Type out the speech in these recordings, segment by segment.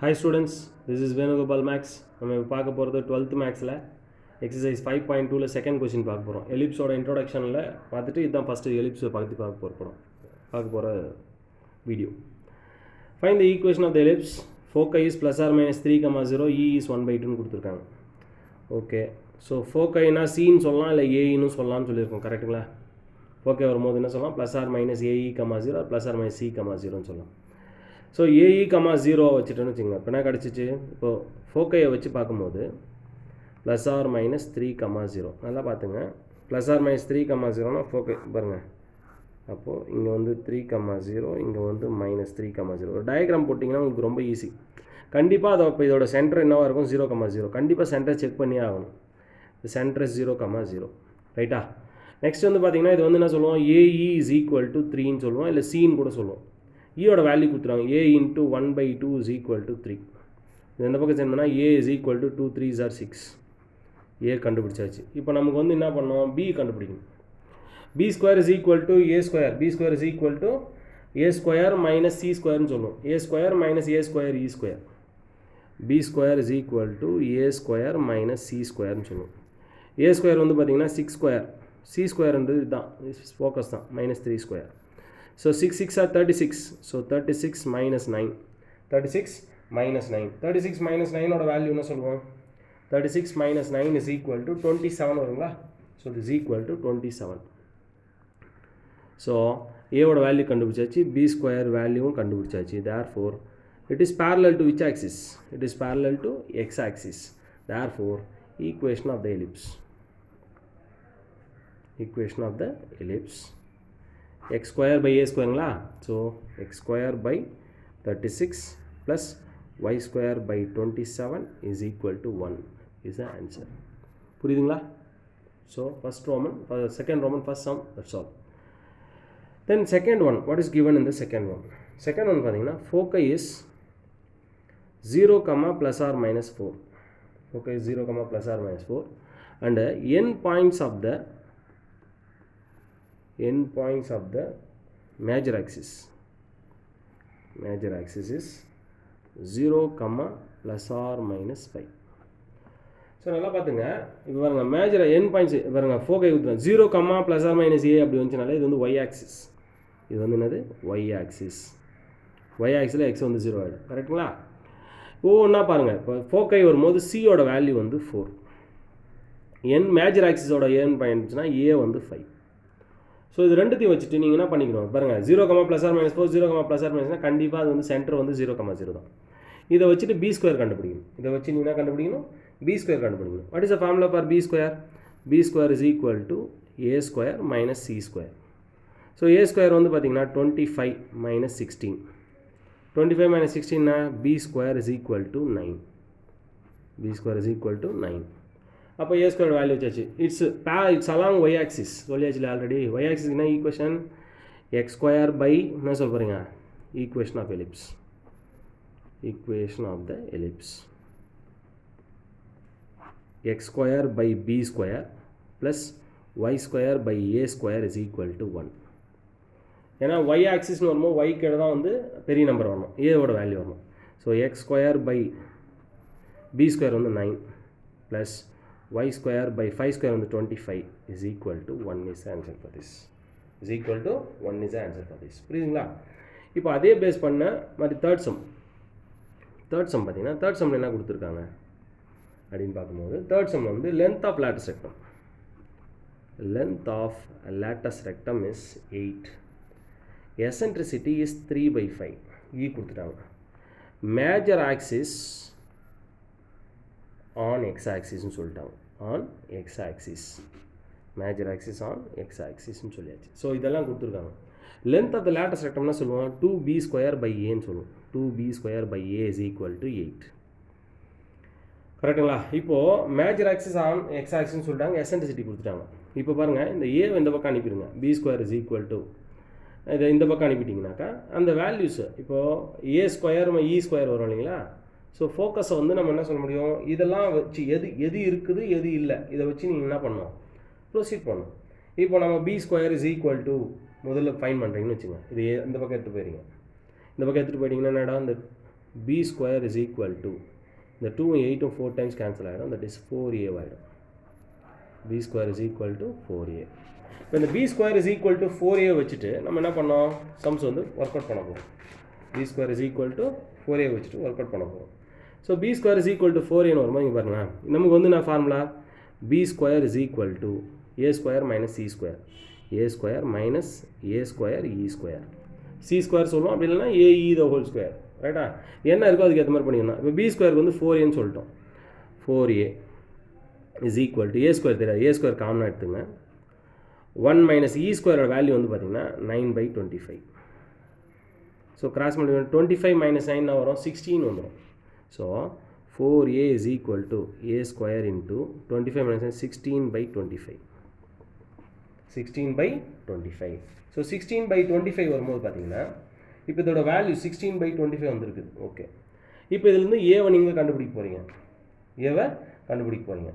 Hi students, this is Venugopal Max. நம்ம இப்போ பார்க்க போகிறது 12th மேக்ஸில் எக்ஸசைஸ் 5.2ல செகண்ட் கொஸ்டின் பார்க்க போகிறோம். எலிப்ஸோட இன்ட்ரோடக்ஷனில் பார்த்துட்டு இதுதான் ஃபஸ்ட்டு எலிப்ஸை பார்க்க போகிற video. Find the equation of the ellipse. Foci is +or-3, 0, E is 1/2 கொடுத்துருக்காங்க. ஓகே, ஸோ ஃபோக்கைனா சின்னு சொல்லலாம், இல்லை ஏஇன்னு சொல்லலாம்னு சொல்லியிருக்கோம். கரெக்டுங்களா? ஃபோக்கை வரும்போது என்ன சொல்லலாம்? +or-AE, 0, +or-C, 0ன்னு சொல்லலாம். ஸோ ஏஇ, 0 வச்சுட்டோன்னு வச்சுங்க. இப்போ என்ன கிடச்சிச்சு? இப்போது ஃபோக்கையை வச்சு பார்க்கும்போது +or-3, 0. நல்லா பார்த்துங்க. +or-3, 0னா ஃபோக்கை பாருங்கள். அப்போது இங்கே வந்து 3, 0, இங்கே வந்து -3, 0. ஒரு டயக்ராம் போட்டிங்கன்னா உங்களுக்கு ரொம்ப ஈஸி. கண்டிப்பாக அதை இப்போ இதோட சென்டர் என்னவாக இருக்கும்? 0, 0. கண்டிப்பாக சென்டர் செக் பண்ணியே ஆகணும். சென்டர் 0, 0. ரைட்டா? நெக்ஸ்ட் வந்து பார்த்திங்கன்னா இது வந்து என்ன சொல்லுவோம்? ஏஇ இஸ் ஈக்குவல் டு 3ன்னு சொல்லுவோம், இல்லை சின்னு கூட சொல்லுவோம். ஈயோட வேல்யூ கொடுத்துருவாங்க. A into 1/2 is equal to 3. இது எந்த பக்கம் சென்ட் பண்ணால் A is equal to 2 3s are 6. A கண்டுபிடிச்சாச்சு. இப்போ நமக்கு வந்து என்ன பண்ணோம்? பி கண்டுபிடிக்கணும். B square is equal to A square. B square is equal to A square minus C ஸ்கொயர்னு சொல்லுவோம். A square minus A square E square. B square is equal to A square minus C ஸ்கொயர்னு சொல்லுவோம். A square வந்து பார்த்திங்கன்னா 6 square. C ஸ்கொயர்ன்றது இதுதான், focus தான், -3 square. So 6 6 are 36. So 36 minus 9. 36 minus 9. 36 minus 9 ஓட value என்ன சொல்லுவோம்? 36 minus 9 is equal to 27 வருங்களா? So this is equal to 27. So A ஓட வேல்யூ கண்டுபிடிச்சாச்சு, B ஸ்கொயர் வேல்யூவும் கண்டுபிடிச்சாச்சு. Therefore it is parallel to which axis? It is parallel to x axis. Therefore equation of the ellipse. Equation of the ellipse. x square by a square, so x square by 36 plus y square by 27 is equal to 1 is the answer. புரியுதுங்களா? So second Roman first sum, that's all. Then second one, what is given in the second one? Second one பார்த்தீங்கன்னா foci is 0, ±4. Foci is 0, ±4 and endpoints of the major axis. Major axis is 0, ±5. So நல்லா பார்த்துங்க. இப்போ பாருங்க, major என் points பாருங்க, ஃபோக்கை ஊற்றுறேன் 0, ±a அப்படி வந்துச்சுனாலே இது வந்து ஒய் ஆக்சிஸ். இது வந்து என்னது? Y axis. ஒய் ஆக்சிஸில் எக்ஸ் வந்து 0 ஆகிடும். கரெக்டுங்களா? ஒவ்வொன்றா பாருங்கள். இப்போ ஃபோக்கை வரும்போது சியோட வேல்யூ வந்து 4. மேஜர் ஆக்சிஸோட என் பாயிண்ட்ஸ்னா ஏ வந்து 5. ஸோ இது ரெண்டுத்தையும் வச்சுட்டு நீங்கள் என்ன பண்ணிக்கணும் பாருங்கள். 0, ±4, 0, ± கண்டிப்பாக அது வந்து சென்டர் வந்து 0, 0 தான். இதை வச்சுட்டு பி ஸ்கொயர் கண்டுபிடிக்கணும். இதை வச்சு நீங்கள் என்ன கண்டுபிடிக்கணும்? பி ஸ்கொயர் கண்டுபிடிக்கணும். What is the formula for B square? B square is equal to A square minus C square. So A square வந்து பார்த்தீங்கன்னா 25 மைனஸ் 16. 25 மைனஸ் 16னா B square is equal to 9. B square is equal to 9. அப்போ A square value வச்சாச்சு. It's along Y axis. சொல்லியாச்சு already. Y axis என்ன equation? X square by என்ன சொல்ல போகிறீங்க? Equation of ellipse. Equation of the ellipse. X square by B square plus Y square by A square is equal to 1. ஏன்னா Y ஆக்சிஸ்னு வரும்போது ஒய்க்கு தான் வந்து பெரிய நம்பர் வரணும், ஏவோட வேல்யூ வரணும். So x square by B square வந்து 9 plus y square by 5 square on the 25 is equal to 1 is the answer for this. Is equal to 1 is the answer for this. புரியுதுங்களா? இப்போ அதே base பண்ண மாதிரி third sum பார்த்தீங்கன்னா third சம்மில் என்ன கொடுத்துருக்காங்க அப்படின்னு பார்க்கும்போது தேர்ட் சம் வந்து length of lattice rectum. Length of lattice rectum is 8. Eccentricity is 3/5. E கொடுத்துட்டாங்க. மேஜர் ஆக்சிஸ் on x-axis னு சொல்லிட்டாங்க. on x-axis. Major axis on x-axisன்னு சொல்லியாச்சு. ஸோ இதெல்லாம் கொடுத்துருக்காங்க. லென்த் ஆஃப் த lattice rectumனா சொல்லுவோம் 2b ஸ்கொயர் பை ஏன்னு சொல்லுவோம். 2b square by A is equal to 8. கரெக்டுங்களா? இப்போது மேஜர் ஆக்சிஸ் ஆன் x-axisன்னு சொல்லிட்டாங்க. எசென்ட்ரிசிட்டி கொடுத்துட்டாங்க. இப்போ பாருங்கள், இந்த ஏ இந்த பக்கம் அனுப்பிடுங்க. B square is equal to இதை இந்த பக்கம் அனுப்பிட்டிங்கனாக்கா அந்த வேல்யூஸு இப்போது ஏ ஸ்கொயர் இ ஸ்கொயர் வரும் இல்லைங்களா? ஸோ ஃபோக்கஸை வந்து நம்ம என்ன சொல்ல முடியும்? இதெல்லாம் வச்சு எது இருக்குது எது இல்லை இதை வச்சு நீங்கள் என்ன பண்ணணும்? ப்ரொசீட் பண்ணணும். இப்போ நம்ம b square is equal to முதல்ல ஃபைன் பண்ணுறீங்கன்னு வச்சுங்க. இது இந்த பக்கம் எடுத்துகிட்டு போயிடுங்க. இந்த பக்கம் எடுத்துகிட்டு போயிட்டீங்கன்னா என்னடா இந்த b square is equal to இந்த 2 8 4 times cancel ஆகிடும், that is 4a ஆகிடும். b square is equal to 4a. இப்போ இந்த b square is equal to 4a வச்சுட்டு நம்ம என்ன பண்ணோம், சம்ஸ் வந்து ஒர்க் அவுட் பண்ண போகிறோம். b square is equal to 4a வச்சுட்டு ஒர்க் அவுட் பண்ண போகிறோம். So b square is equal to 4a வரும்போது இங்கே பாருங்களேன், நமக்கு வந்து நான் formula b square is equal to a square minus c square, a square minus a square e square, c square சொல்லுவோம், அப்படி இல்லைன்னா ae the whole square, ரைட்டா? என்ன இருக்கோ அதுக்கு ஏற்ற மாதிரி பண்ணிக்கணும். இப்போ b ஸ்கொயருக்கு வந்து 4aன்னு சொல்லிட்டோம். 4a is equal to a square தெரியாது, a square காமனாக எடுத்துங்க. 1 minus e square வேல்யூ வந்து பார்த்தீங்கன்னா 9/25. ஸோ கிராஸ் பண்ணி 25 minus 9 வரும், 16 வந்துடும். So 4a is equal to a square into 25 minus 9 16/25. 16/25. So 16/25 வரும்போது பார்த்தீங்கன்னா இப்போ இதோட வேல்யூ 16/25 வந்துருக்குது. ஓகே, இப்போ இதுலேருந்து ஏவை நீங்கள் கண்டுபிடிக்க போகிறீங்க. ஏவை கண்டுபிடிக்க போகிறீங்க.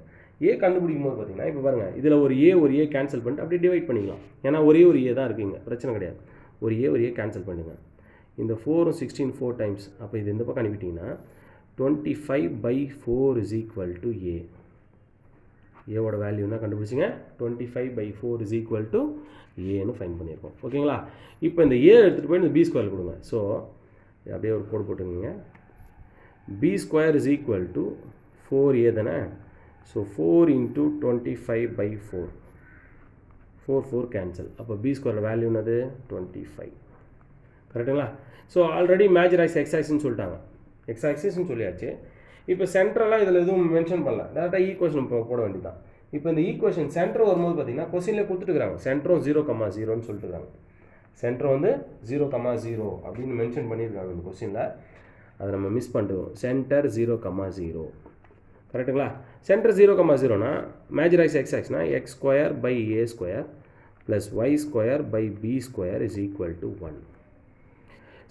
ஏ கண்டுபிடிக்கும் போது பார்த்தீங்கன்னா இப்போ பாருங்கள், இதில் ஒரு ஏ கேன்சல் பண்ணிட்டு அப்படியே டிவைட் பண்ணிக்கலாம். ஏன்னா ஒரே ஒரு ஏ தான் இருக்குங்க, பிரச்சனை கிடையாது. ஒரு ஏ கேன்சல் பண்ணுங்கள். இந்த 4 16 4 டைம்ஸ், அப்போ இது இந்த பக்கம் அனுப்பிட்டிங்கன்னா 25/4 is equal to a. ஏவோட வேல்யூ என்ன கண்டுபிடிச்சிங்க, 25/4 is equal to ஏன்னு ஃபைன் பண்ணியிருக்கோம். ஓகேங்களா? இப்போ இந்த ஏ எடுத்துகிட்டு போய் இந்த பி ஸ்கொயர் கொடுங்க. ஸோ அப்படியே ஒரு கோடு போட்டுங்க. B square is equal to 4a தானே. So 4 into 25/4, 4 cancel. அப்போ பி ஸ்கொயர் வேல்யூ என்னது 25. கரெக்டுங்களா? So already major axis X ஆக்சிஸ்ன்னு சொல்லிட்டாங்க, எக்ஸ் ஆக்சிஸ்ன்னு சொல்லியாச்சு. இப்போ சென்ட்ரலாக இதில் எதுவும் மென்ஷன் பண்ணல, டேரெக்டாக ஈக்குவேஷன் போட வேண்டியதான். இப்போ இந்த ஈக்குவேஷன் சென்டர் வரும்போது பார்த்தீங்கன்னா கொஸ்டினில் கொடுத்துட்டுருக்காங்க சென்டரும் 0,0ன்னு சொல்லிட்டுருக்காங்க. சென்டர் வந்து 0,0 அப்படின்னு மென்ஷன் பண்ணியிருக்காங்க இந்த கொஸ்டினில். அதை நம்ம மிஸ் பண்ணிட்டுவோம். சென்டர் 0,0 கரெக்டுங்களா? சென்டர் 0,0னா மேஜர் ஆக்ஸ் எக்ஸ் ஆக்ஸ்னா X square by A square plus Y square by B square is equal to 1.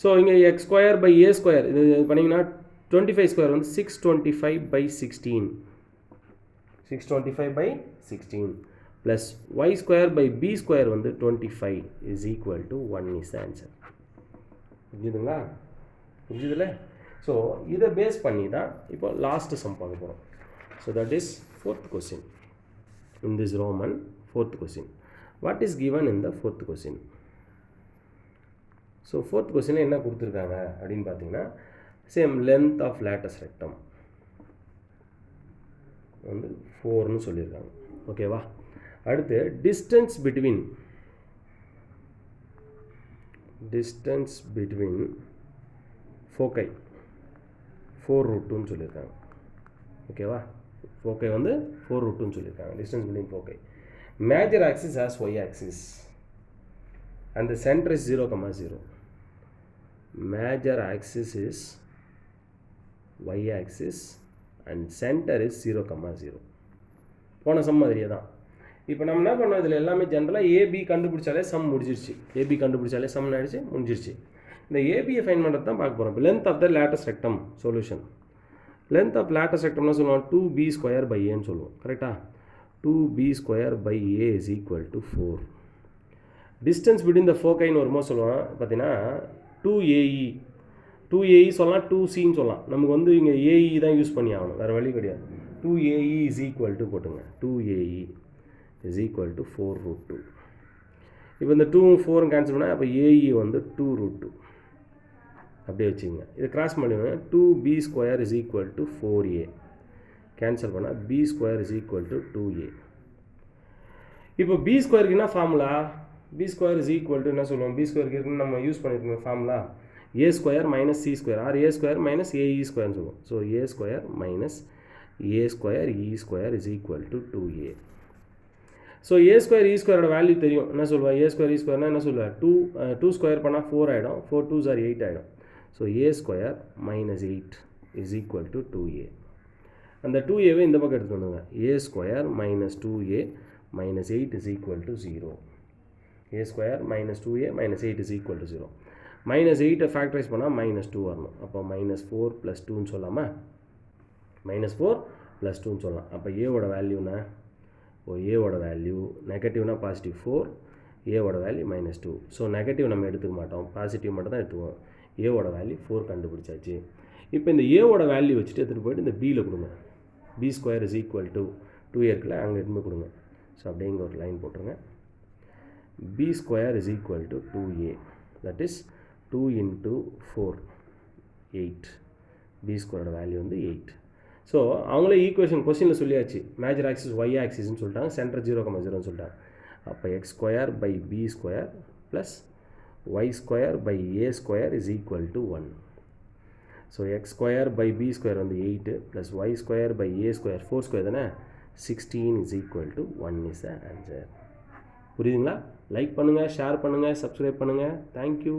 So இங்கே X square by A square இது பண்ணிங்கன்னா 25 ஸ்கொயர் வந்து 625/16, 625/16 plus Y square by B square வந்து 25 is equal to 1 is answer. புரிஞ்சுதுங்களா? புரிஞ்சுதுல? So இதை base பண்ணி தான் இப்போ லாஸ்ட்டு சம் பார்க்க போகிறோம். So that is 4th question in this Roman. 4th question, what is given in the 4th question? So 4th கொஸ்டினில் என்ன கொடுத்துருக்காங்க அப்படின்னு பார்த்தீங்கன்னா, சேம் லென்த் ஆஃப் லேட்டஸ் ரெக்டம் வந்து 4ன்னு சொல்லியிருக்காங்க. ஓகேவா? அடுத்து டிஸ்டன்ஸ் பிட்வீன் ஃபோக்கை 4√2ன்னு சொல்லியிருக்காங்க. ஓகேவா? ஃபோக்கை வந்து 4√2ன்னு சொல்லியிருக்காங்க. Distance between foci. Major axis as y axis and the center is 0,0. Major axis is y axis and center is 0,0. போன சம் மாதிரியே தான். இப்போ நம்ம என்ன பண்ணோம், இதில் எல்லாமே ஜென்ரலாக ஏபி கண்டுபிடிச்சாலே சம் முடிஞ்சிருச்சு. ஏபி கண்டுபிடிச்சாலே சம் ஆகிடுச்சு, முடிஞ்சிருச்சு. இந்த ஏபியை ஃபைன் பண்ணுறது தான் பார்க்க போகிறோம். இப்போ length of the latus rectum solution. Length of latus ரெக்டம்னா சொல்லுவோம் 2b²/aன்னு சொல்லுவோம். கரெக்டாக? 2b²/a is equal to 4. Distance between the ஃபோக்கைன்னு வரும்போது சொல்லுவோம் பார்த்தீங்கன்னா 2AE சொல்லலாம், 2Cன்னு சொல்லலாம். நமக்கு வந்து இங்கே AE தான் யூஸ் பண்ணி ஆகணும், வேறு வழி கிடையாது. 2AE is equal to போட்டுங்க. 2AE is equal to 4√2. இப்போ இந்த 2 4 கேன்சல் பண்ணால் அப்போ AE வந்து 2√2 அப்படியே வச்சுங்க. இது கிராஸ் பண்ணிடுங்க. 2b² is equal to 4a cancel பண்ணால் b² is equal to 2a. இப்போ b²க்கு என்ன formula? b² is equal to என்ன சொல்லுவோம், b² நம்ம யூஸ் பண்ணியிருக்கோம் formula a² minus c² R a² minus ae² சொல்லுவோம். So a² minus a² e² is equal to 2a. So a² e² value தெரியும். என்ன சொல்லுவா, a² e² என்ன சொல்லுவா, 2² பண்ணால் 4 ஆகிடும், 4 2s are 8 ஆகிடும். So a² minus 8 is equal to 2a. அந்த 2aவை இந்த பக்கம் எடுத்து வந்துங்க. a² minus 2a minus 8 is equal to 0. a² minus 2a minus 8 is equal to 0. minus 8 factorise பண்ணால் -2 வரணும். அப்போ -4 + 2ன்னு சொல்லாமா, -4 + 2ன்னு சொல்லலாம். அப்போ ஏவோட வேல்யூனா, ஏவோட வேல்யூ நெகட்டிவ்னா பாசிட்டிவ் 4, ஏவோட வேல்யூ -2. ஸோ நெகட்டிவ் நம்ம எடுத்துக்க மாட்டோம், பாசிட்டிவ் மட்டும் தான் எடுத்துக்குவோம். ஏவோட வேல்யூ 4 கண்டுபிடிச்சாச்சு. இப்போ இந்த ஏவோட வேல்யூ வச்சுட்டு எடுத்துகிட்டு போய்ட்டு இந்த பியில் கொடுங்க. B square is equal to 2 இருக்குல்ல, அங்கே எடுத்து கொடுங்க. ஸோ அப்படியே இங்கே ஒரு லைன் போட்டுருங்க. B square is equal to 2a, that is 2 into 4 8. B ஸ்கொயரோட வேல்யூ வந்து 8. ஸோ அவங்களே ஈக்குவேஷன் கொஸ்டினில் சொல்லியாச்சு, மேஜர் ஆக்சிஸ் ஒய் ஆக்சிஸ்ன்னு சொல்லிட்டாங்க, சென்டர் 0,0ன்னு சொல்லிட்டாங்க. அப்போ x square by B square plus Y square by A square is equal to 1. So x square by B square வந்து 8 plus Y square by A square 4 square தானே, 16 is equal to 1 is the answer. புரியுதுங்களா? Like பண்ணுங்கள், share பண்ணுங்கள், subscribe பண்ணுங்கள். Thank you.